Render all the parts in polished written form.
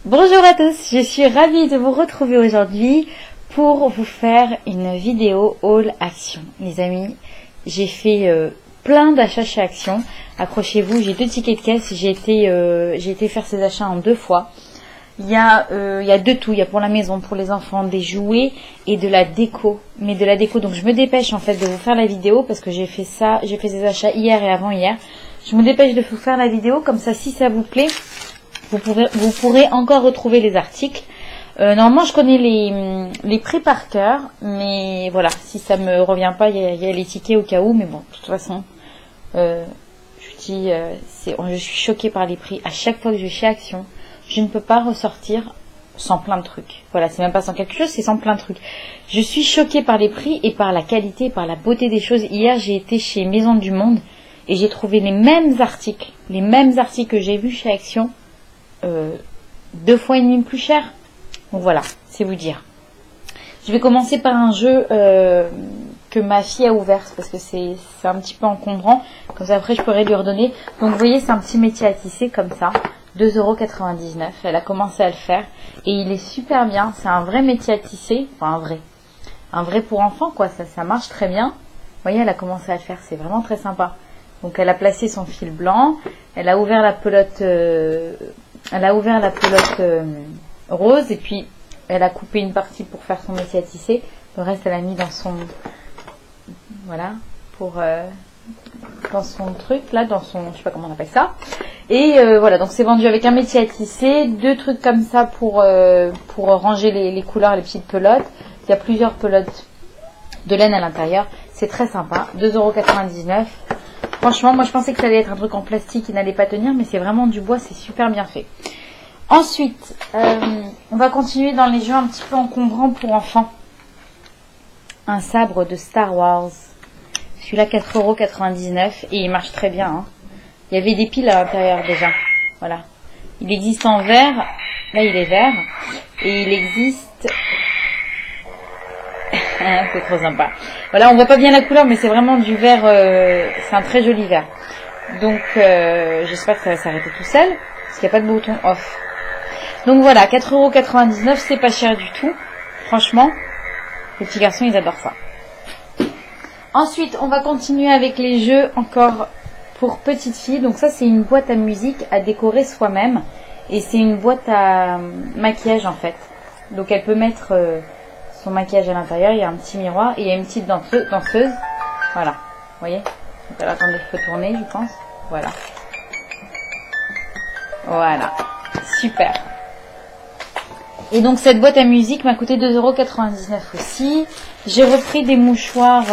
Bonjour à tous, je suis ravie de vous retrouver aujourd'hui pour vous faire une vidéo haul Action. Les amis, j'ai fait plein d'achats chez Action. Accrochez-vous, j'ai 2 tickets de caisse, j'ai été faire ces achats en 2 fois. Il y a de tout, il y a pour la maison, pour les enfants, des jouets et de la déco. Mais de la déco, donc je me dépêche en fait de vous faire la vidéo parce que j'ai fait ces achats hier et avant-hier. Je me dépêche de vous faire la vidéo, comme ça si ça vous plaît, vous pourrez encore retrouver les articles. Normalement je connais les prix par cœur, mais voilà, si ça me revient pas, il y a les tickets au cas où, mais bon, de toute façon, je suis choquée par les prix. À chaque fois que je vais chez Action, je ne peux pas ressortir sans plein de trucs. Voilà, c'est même pas sans quelque chose, c'est sans plein de trucs. Je suis choquée par les prix et par la qualité, par la beauté des choses. Hier, j'ai été chez Maison du Monde et j'ai trouvé les mêmes articles que j'ai vus chez Action, 2 fois et demi plus cher. Donc voilà, c'est vous dire. Je vais commencer par un jeu que ma fille a ouvert parce que c'est un petit peu encombrant. Comme ça après je pourrais lui redonner. Donc vous voyez, c'est un petit métier à tisser comme ça. 2,99 €. Elle a commencé à le faire et il est super bien. C'est un vrai métier à tisser. Enfin un vrai pour enfants quoi. Ça marche très bien. Vous voyez, elle a commencé à le faire. C'est vraiment très sympa. Donc elle a placé son fil blanc. Elle a ouvert la pelote. Rose, et puis elle a coupé une partie pour faire son métier à tisser. Le reste elle a mis dans son dans son truc là, dans son, je sais pas comment on appelle ça. Et voilà, donc c'est vendu avec un métier à tisser, 2 trucs comme ça pour ranger les couleurs, les petites pelotes. Il y a plusieurs pelotes de laine à l'intérieur. C'est très sympa. 2,99 €. Franchement, moi je pensais que ça allait être un truc en plastique qui n'allait pas tenir, mais c'est vraiment du bois, c'est super bien fait. Ensuite, on va continuer dans les jeux un petit peu encombrants pour enfants. Un sabre de Star Wars. Celui-là, 4,99 € et il marche très bien. Hein. Il y avait des piles à l'intérieur déjà. Voilà. Il existe en vert. Là, il est vert. Et il existe... c'est trop sympa. Voilà, on voit pas bien la couleur, mais c'est vraiment du vert. C'est un très joli vert. Donc, j'espère que ça va s'arrêter tout seul. Parce qu'il n'y a pas de bouton off. Donc voilà, 4,99 €, c'est pas cher du tout. Franchement, les petits garçons, ils adorent ça. Ensuite, on va continuer avec les jeux encore pour petites filles. Donc ça, c'est une boîte à musique à décorer soi-même. Et c'est une boîte à maquillage en fait. Donc elle peut mettre son maquillage à l'intérieur. Il y a un petit miroir et il y a une petite danseuse. Voilà, vous voyez. Donc, alors, attendez, il faut tourner, je pense. Voilà. Voilà, super. Et donc cette boîte à musique m'a coûté 2,99 € aussi. J'ai repris des mouchoirs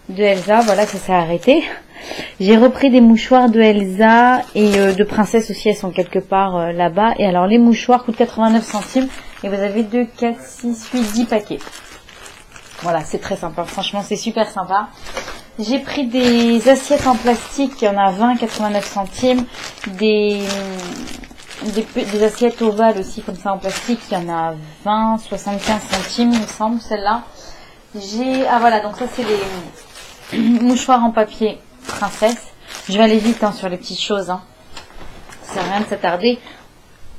de Elsa. Voilà, ça s'est arrêté. J'ai repris des mouchoirs de Elsa et de Princesse aussi. Elles sont quelque part là-bas. Et alors les mouchoirs coûtent 89 centimes. Et vous avez 2, 4, 6, 8, 10 paquets. Voilà, c'est très sympa. Franchement, c'est super sympa. J'ai pris des assiettes en plastique. Il y en a 20, 89 centimes. Des assiettes ovales aussi comme ça en plastique, il y en a 20, 75 centimes il me semble, celle-là. Voilà, donc ça c'est les mouchoirs en papier Princesse. Je vais aller vite sur les petites choses, hein. Ça sert à rien de s'attarder.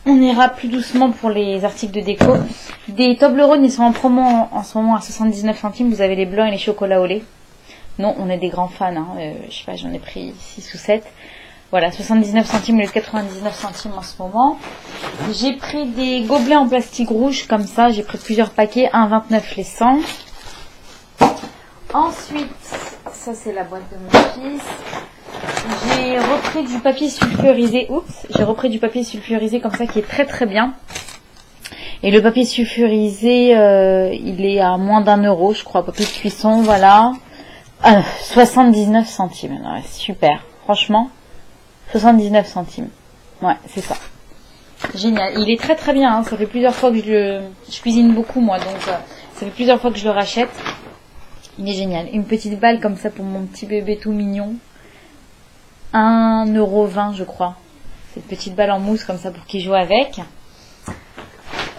On ira plus doucement pour les articles de déco. Des Toblerone, ils sont en promo en ce moment à 79 centimes. Vous avez les blancs et les chocolats au lait. Non, on est des grands fans, hein. Je sais pas, j'en ai pris 6 ou 7. Voilà, 79 centimes au lieu de 99 centimes en ce moment. J'ai pris des gobelets en plastique rouge comme ça. J'ai pris plusieurs paquets. 1,29 € les 100. Ensuite, ça c'est la boîte de mon fils. J'ai repris du papier sulfurisé. Oups, j'ai repris du papier sulfurisé comme ça qui est très très bien. Et le papier sulfurisé, il est à moins d'1 € je crois. Papier de cuisson, voilà. 79 centimes. Ouais, super. Franchement. 79 centimes. Ouais, c'est ça. Génial. Il est très très bien. Hein. Ça fait plusieurs fois que je cuisine beaucoup moi. Donc ça fait plusieurs fois que je le rachète. Il est génial. Une petite balle comme ça pour mon petit bébé tout mignon. 1,20 € je crois. Cette petite balle en mousse comme ça pour qu'il joue avec.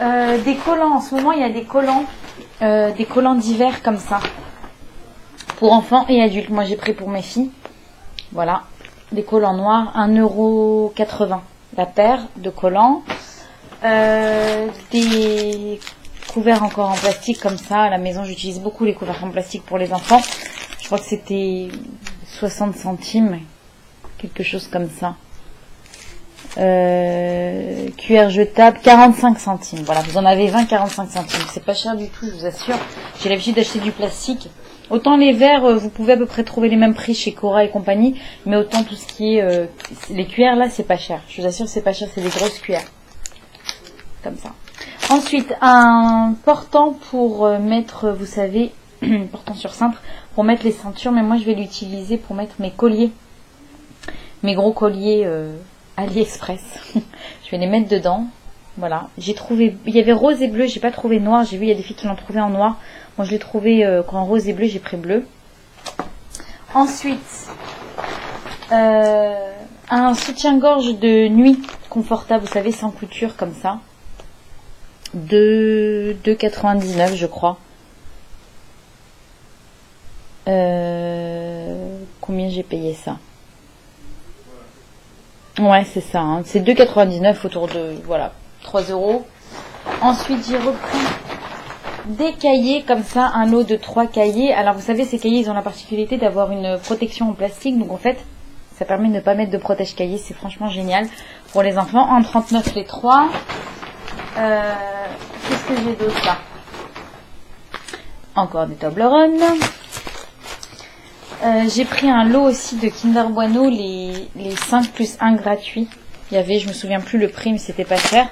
Des collants. En ce moment il y a des collants d'hiver comme ça. Pour enfants et adultes. Moi j'ai pris pour mes filles. Voilà. Des collants noirs, 1,80 €. la paire de collants. Des couverts encore en plastique comme ça. À la maison, j'utilise beaucoup les couverts en plastique pour les enfants. Je crois que c'était 60 centimes, quelque chose comme ça. Cuillère jetable, 45 centimes. Voilà, vous en avez 20, 45 centimes. C'est pas cher du tout, je vous assure. J'ai l'habitude d'acheter du plastique. Autant les verres, vous pouvez à peu près trouver les mêmes prix chez Cora et compagnie, mais autant tout ce qui est les cuillères là, c'est pas cher. Je vous assure, c'est pas cher, c'est des grosses cuillères. Comme ça. Ensuite, un portant pour mettre, vous savez, portant sur cintre, pour mettre les ceintures, mais moi je vais l'utiliser pour mettre mes colliers. Mes gros colliers AliExpress. Je vais les mettre dedans. Voilà. J'ai trouvé, il y avait rose et bleu, j'ai pas trouvé noir. J'ai vu, il y a des filles qui l'ont trouvé en noir. Moi, je l'ai trouvé en rose et bleu, j'ai pris bleu. Ensuite, un soutien-gorge de nuit confortable, vous savez, sans couture, comme ça. De 2,99, je crois. Combien j'ai payé ça? Ouais, c'est ça. Hein. C'est 2,99 autour de, voilà, 3 €. Ensuite, j'ai repris des cahiers comme ça, un lot de 3 cahiers. Alors, vous savez, ces cahiers, ils ont la particularité d'avoir une protection en plastique. Donc, en fait, ça permet de ne pas mettre de protège-cahiers. C'est franchement génial pour les enfants. En 39 les 3. Qu'est-ce que j'ai d'autre là? Encore des Toblerone. J'ai pris un lot aussi de Kinder Bueno, les 5 plus 1 gratuits. Il y avait, je me souviens plus le prix, mais c'était pas cher.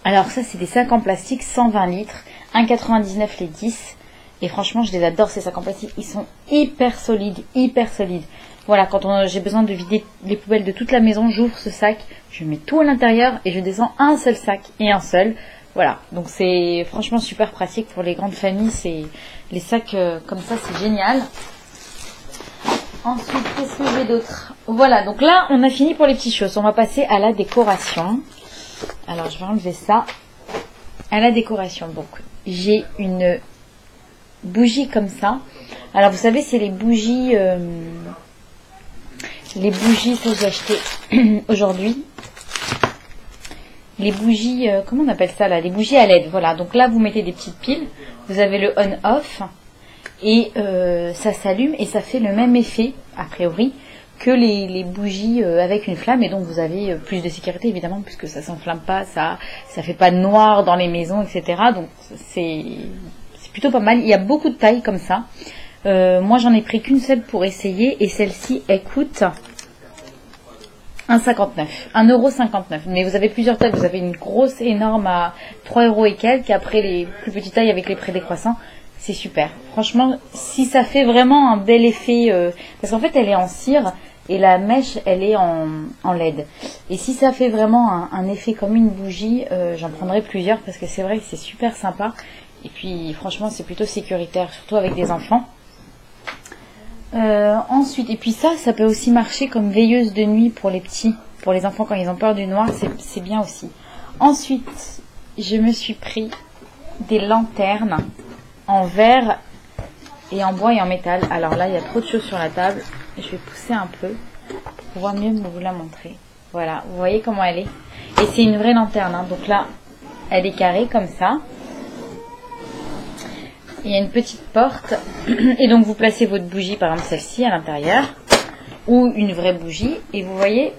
Alors ça, c'est des sacs en plastique, 120 litres, 1,99 les 10. Et franchement, je les adore, ces sacs en plastique. Ils sont hyper solides, hyper solides. Voilà, quand j'ai besoin de vider les poubelles de toute la maison, j'ouvre ce sac, je mets tout à l'intérieur et je descends un seul sac et un seul. Voilà, donc c'est franchement super pratique pour les grandes familles. C'est les sacs comme ça, c'est génial. Ensuite, qu'est-ce que j'ai d'autre? Voilà, donc là, on a fini pour les petites choses. On va passer à la décoration. Alors, je vais enlever ça. À la décoration, donc, j'ai une bougie comme ça. Alors, vous savez, c'est les bougies, ça j'ai acheté aujourd'hui. Les bougies, comment on appelle ça là? Les bougies à LED, voilà. Donc là, vous mettez des petites piles. Vous avez le on-off. Et ça s'allume et ça fait le même effet, a priori, que les bougies avec une flamme. Et donc, vous avez plus de sécurité, évidemment, puisque ça s'enflamme pas, ça fait pas de noir dans les maisons, etc. Donc, c'est plutôt pas mal. Il y a beaucoup de tailles comme ça. Moi, j'en ai pris qu'une seule pour essayer. Et celle-ci, elle coûte 1,59 €. Mais vous avez plusieurs tailles. Vous avez une grosse, énorme à 3 € et quelques. Après, les plus petites tailles avec les prix décroissants. C'est super. Franchement, si ça fait vraiment un bel effet... parce qu'en fait, elle est en cire et la mèche, elle est en LED. Et si ça fait vraiment un effet comme une bougie, j'en prendrai plusieurs parce que c'est vrai que c'est super sympa. Et puis, franchement, c'est plutôt sécuritaire, surtout avec des enfants. Ensuite, et puis ça peut aussi marcher comme veilleuse de nuit pour les petits, pour les enfants quand ils ont peur du noir, c'est bien aussi. Ensuite, je me suis pris des lanternes en verre et en bois et en métal. Alors là, il y a trop de choses sur la table. Je vais pousser un peu pour pouvoir mieux vous la montrer. Voilà, vous voyez comment elle est. Et c'est une vraie lanterne, hein. Donc là, elle est carrée comme ça. Il y a une petite porte. Et donc, vous placez votre bougie, par exemple celle-ci, à l'intérieur. Ou une vraie bougie. Et vous voyez,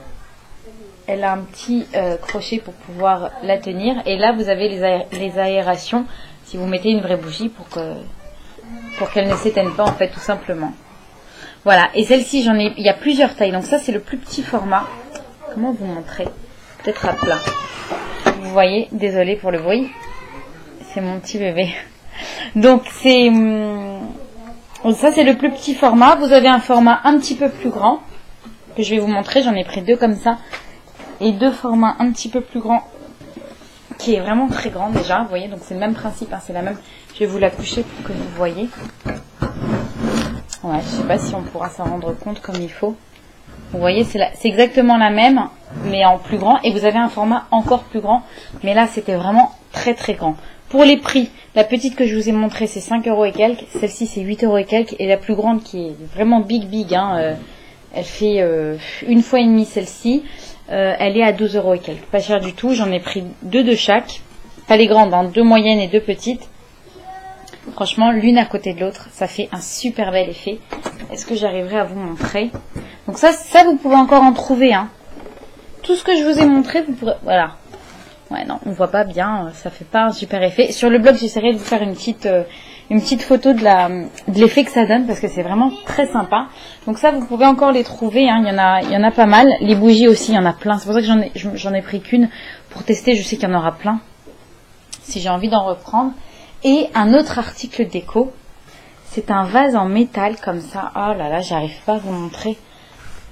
elle a un petit crochet pour pouvoir la tenir. Et là, vous avez les aérations. Si vous mettez une vraie bougie pour qu'elle ne s'éteigne pas, en fait, tout simplement. Voilà. Et celle-ci, il y a plusieurs tailles. Donc ça, c'est le plus petit format. Comment vous montrer? Peut-être à plat. Vous voyez, désolée pour le bruit. C'est mon petit bébé. Donc ça, c'est le plus petit format. Vous avez un format un petit peu plus grand que je vais vous montrer. J'en ai pris 2 comme ça. Et 2 formats un petit peu plus grands qui est vraiment très grand déjà, vous voyez, donc c'est le même principe, hein, c'est la même. Je vais vous la coucher pour que vous voyez. Ouais, je sais pas si on pourra s'en rendre compte comme il faut. Vous voyez, c'est exactement la même, mais en plus grand. Et vous avez un format encore plus grand, mais là c'était vraiment très très grand. Pour les prix, la petite que je vous ai montrée c'est 5 € et quelques, celle-ci c'est 8 € et quelques, et la plus grande qui est vraiment big, hein, Elle fait une fois et demie celle-ci. Elle est à 12 € et quelques. Pas cher du tout. J'en ai pris 2 de chaque. Pas les grandes, hein, 2 moyennes et 2 petites. Franchement, l'une à côté de l'autre, ça fait un super bel effet. Est-ce que j'arriverai à vous montrer? Donc ça, vous pouvez encore en trouver. Hein. Tout ce que je vous ai montré, vous pourrez... Voilà. Ouais, non, on voit pas bien. Ça fait pas un super effet. Sur le blog, j'essaierai de vous faire une petite photo de l'effet que ça donne parce que c'est vraiment très sympa. Donc ça, vous pouvez encore les trouver. Hein. Il y en a pas mal. Les bougies aussi, il y en a plein. C'est pour ça que j'en ai pris qu'une pour tester. Je sais qu'il y en aura plein. Si j'ai envie d'en reprendre. Et un autre article déco, c'est un vase en métal comme ça. Oh là là, j'arrive pas à vous montrer.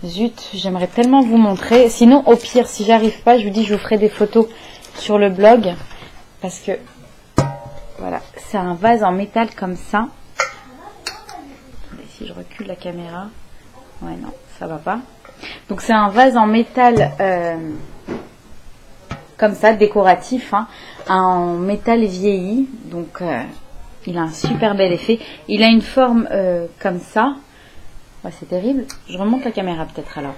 Zut, j'aimerais tellement vous montrer. Sinon, au pire, si j'arrive pas, je vous dis, je vous ferai des photos sur le blog. Parce que, voilà, c'est un vase en métal comme ça. Si je recule la caméra. Ouais, non, ça va pas. Donc, c'est un vase en métal comme ça, décoratif, hein, en métal vieilli. Donc, il a un super bel effet. Il a une forme comme ça. Ouais, c'est terrible. Je remonte la caméra peut-être alors.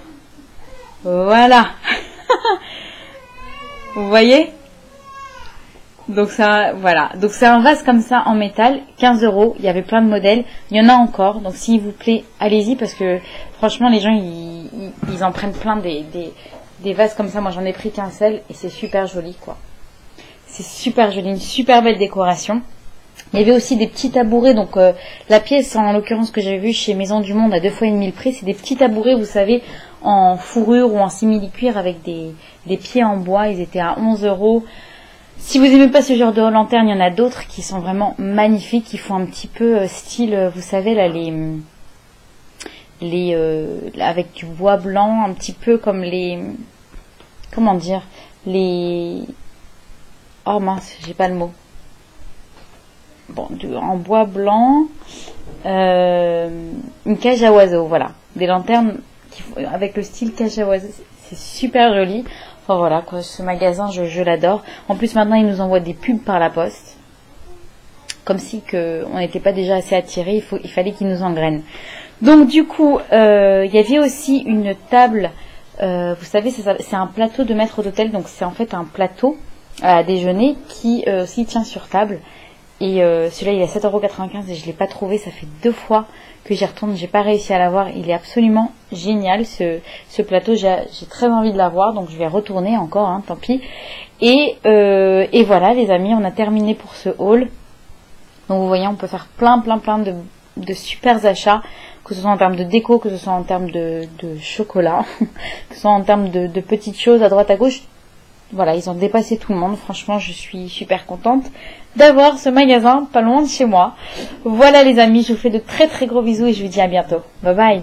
Voilà. Vous voyez? Donc ça, voilà. Donc c'est un vase comme ça en métal, 15 €. Il y avait plein de modèles. Il y en a encore. Donc s'il vous plaît, allez-y parce que franchement les gens ils en prennent plein des vases comme ça. Moi j'en ai pris qu'un seul et c'est super joli quoi. C'est super joli, une super belle décoration. Il y avait aussi des petits tabourets, donc la pièce en l'occurrence que j'avais vue chez Maison du Monde à 2 fois et demi le prix, c'est des petits tabourets, vous savez, en fourrure ou en simili-cuir avec des pieds en bois, ils étaient à 11 €. Si vous n'aimez pas ce genre de lanterne, il y en a d'autres qui sont vraiment magnifiques, qui font un petit peu style, vous savez là, avec du bois blanc, un petit peu comme comment dire, oh mince, j'ai pas le mot. Bon, en bois blanc, une cage à oiseaux, voilà. Des lanternes avec le style cage à oiseaux, c'est super joli. Enfin voilà, quoi, ce magasin, je l'adore. En plus, maintenant, ils nous envoient des pubs par la poste. Comme si on n'était pas déjà assez attirés, il fallait qu'ils nous engrainent. Donc du coup, il y avait aussi une table, vous savez, c'est un plateau de maître d'hôtel, donc c'est en fait un plateau à déjeuner qui aussi tient sur table. Et celui-là, il est à 7,95 € et je ne l'ai pas trouvé. Ça fait 2 fois que j'y retourne. J'ai pas réussi à l'avoir. Il est absolument génial, ce plateau. J'ai très envie de l'avoir. Donc, je vais retourner encore. Hein, tant pis. Et voilà, les amis. On a terminé pour ce haul. Donc, vous voyez, on peut faire plein de super achats. Que ce soit en termes de déco, que ce soit en termes de chocolat. Que ce soit en termes de petites choses à droite à gauche. Voilà, ils ont dépassé tout le monde. Franchement, je suis super contente d'avoir ce magasin pas loin de chez moi. Voilà les amis, je vous fais de très gros bisous et je vous dis à bientôt. Bye bye.